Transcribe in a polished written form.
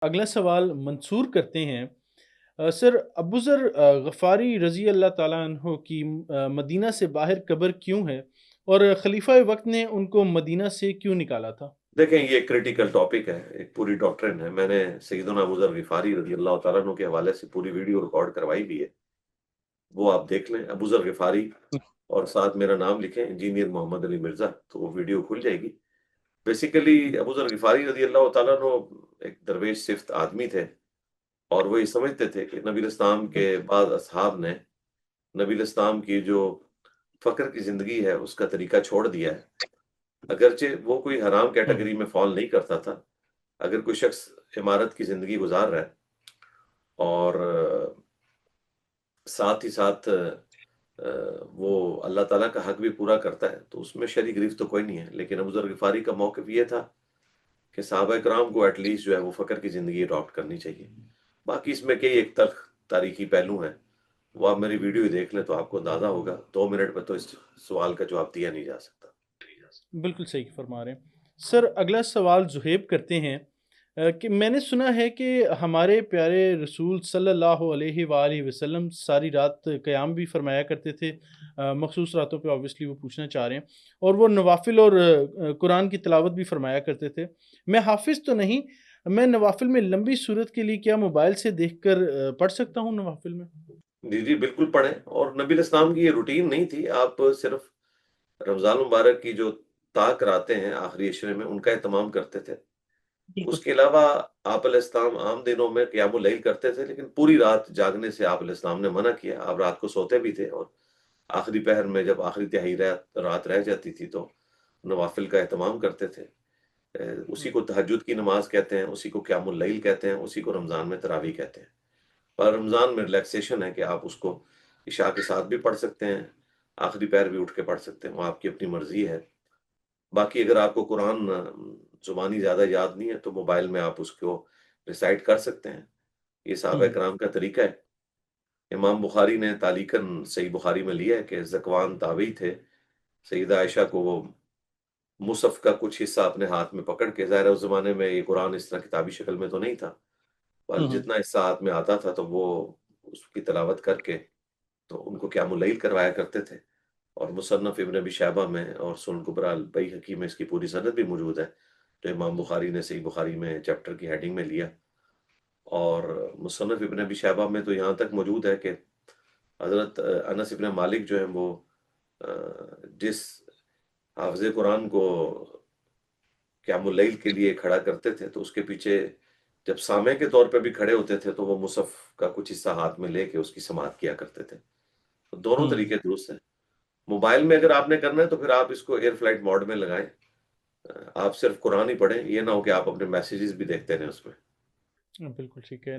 اگلا سوال منصور کرتے ہیں سر ابو ذر غفاری رضی اللہ تعالیٰ عنہ کی مدینہ سے باہر قبر کیوں ہے اور خلیفہ وقت نے ان کو مدینہ سے کیوں نکالا تھا؟ دیکھیں، یہ کریٹیکل ٹاپک ہے، ایک پوری ڈاکٹرن ہے۔ میں نے سیدنا ابو ذر غفاری رضی اللہ تعالیٰ عنہ کے حوالے سے پوری ویڈیو ریکارڈ کروائی بھی ہے، وہ آپ دیکھ لیں۔ ابو ذر غفاری اور ساتھ میرا نام لکھیں، انجینئر محمد علی مرزا، تو وہ ویڈیو کھل جائے گی۔ بیسیکلی ابو ذر غفاری رضی اللہ تعالیٰ عنہ ایک درویش صفت آدمی تھے، اور وہ یہ سمجھتے تھے کہ نبی الاسلام کے بالکل بعض اصحاب نے نبی الاسلام کی جو فقر کی زندگی ہے اس کا طریقہ چھوڑ دیا ہے۔ اگرچہ وہ کوئی حرام ہوں، کیٹیگری میں فال نہیں کرتا تھا، اگر کوئی شخص عمارت کی زندگی گزار رہا ہے اور ساتھ ہی ساتھ وہ اللہ تعالیٰ کا حق بھی پورا کرتا ہے تو اس میں شرعی گریفت تو کوئی نہیں ہے۔ لیکن ابو ذر غفاری کا موقف یہ تھا کہ صحابہ کرام کو ایٹ لیسٹ جو ہے وہ فقر کی زندگی اڈاپٹ کرنی چاہیے۔ باقی اس میں کئی ایک تلخ تاریخی پہلو ہیں، وہ آپ میری ویڈیو ہی دیکھ لیں تو آپ کو اندازہ ہوگا۔ 2 منٹ میں تو اس سوال کا جواب دیا نہیں جا سکتا۔ بالکل صحیح فرما رہے ہیں سر۔ اگلا سوال زہیب کرتے ہیں کہ میں نے سنا ہے کہ ہمارے پیارے رسول صلی اللہ علیہ وآلہ وسلم ساری رات قیام بھی فرمایا کرتے تھے، مخصوص راتوں پہ آبویسلی وہ پوچھنا چاہ رہے ہیں، اور وہ نوافل اور قرآن کی تلاوت بھی فرمایا کرتے تھے۔ میں حافظ تو نہیں، میں نوافل میں لمبی صورت کے لیے کیا موبائل سے دیکھ کر پڑھ سکتا ہوں نوافل میں؟ جی جی بالکل پڑھیں، اور نبی الاسلام کی یہ روٹین نہیں تھی۔ آپ صرف رمضان مبارک کی جو طاق راتیں ہیں آخری عشرے میں ان کا اہتمام کرتے تھے۔ بالکل اس کے علاوہ آپ علیہ السلام عام دنوں میں قیام اللیل کرتے تھے، لیکن پوری رات جاگنے سے آپ علیہ السلام نے منع کیا۔ آپ رات کو سوتے بھی تھے، اور آخری پہر میں جب آخری تہائی رات رہ جاتی تھی تو نوافل کا اہتمام کرتے تھے۔ اسی کو تہجد کی نماز کہتے ہیں، اسی کو قیام اللیل کہتے ہیں، اسی کو رمضان میں تراویح کہتے ہیں۔ پر رمضان میں ریلیکسیشن ہے کہ آپ اس کو عشاء کے ساتھ بھی پڑھ سکتے ہیں، آخری پہر بھی اٹھ کے پڑھ سکتے ہیں، وہ آپ کی اپنی مرضی ہے۔ باقی اگر آپ کو قرآن زبانی زیادہ یاد نہیں ہے تو موبائل میں آپ اس کو ریسائٹ کر سکتے ہیں۔ یہ صحابہ ہوں، کرام کا طریقہ ہے۔ امام بخاری نے تعلیقاً صحیح بخاری میں لیا ہے کہ زکوان تابعی تھے، سیدہ عائشہ کو وہ مصحف کا کچھ حصہ اپنے ہاتھ میں پکڑ کے، ظاہر ہے اس زمانے میں یہ قرآن اس طرح کتابی شکل میں تو نہیں تھا، پر ہوں، جتنا حصہ ہاتھ میں آتا تھا تو وہ اس کی تلاوت کر کے تو ان کو قیام اللیل کروایا کرتے تھے۔ اور مصنف ابن ابی شیبہ میں اور سنن کبریٰ البیہقی میں اس کی پوری سند بھی موجود ہے، جو امام بخاری نے صحیح بخاری میں چیپٹر کی ہیڈنگ میں لیا۔ اور مصنف ابن ابی شیبہ میں تو یہاں تک موجود ہے کہ حضرت انس ابن مالک جو ہیں وہ جس حافظ قرآن کو قیام اللیل کے لیے کھڑا کرتے تھے تو اس کے پیچھے جب سامع کے طور پہ بھی کھڑے ہوتے تھے تو وہ مصحف کا کچھ حصہ ہاتھ میں لے کے اس کی سماعت کیا کرتے تھے۔ تو دونوں ہوں۔ طریقے درست ہیں۔ موبائل میں اگر آپ نے کرنا ہے تو پھر آپ اس کو ایئر فلائٹ موڈ میں لگائیں، آپ صرف قرآن ہی پڑھیں، یہ نہ ہو کہ آپ اپنے میسیجز بھی دیکھتے رہیں اس میں۔ بالکل ٹھیک ہے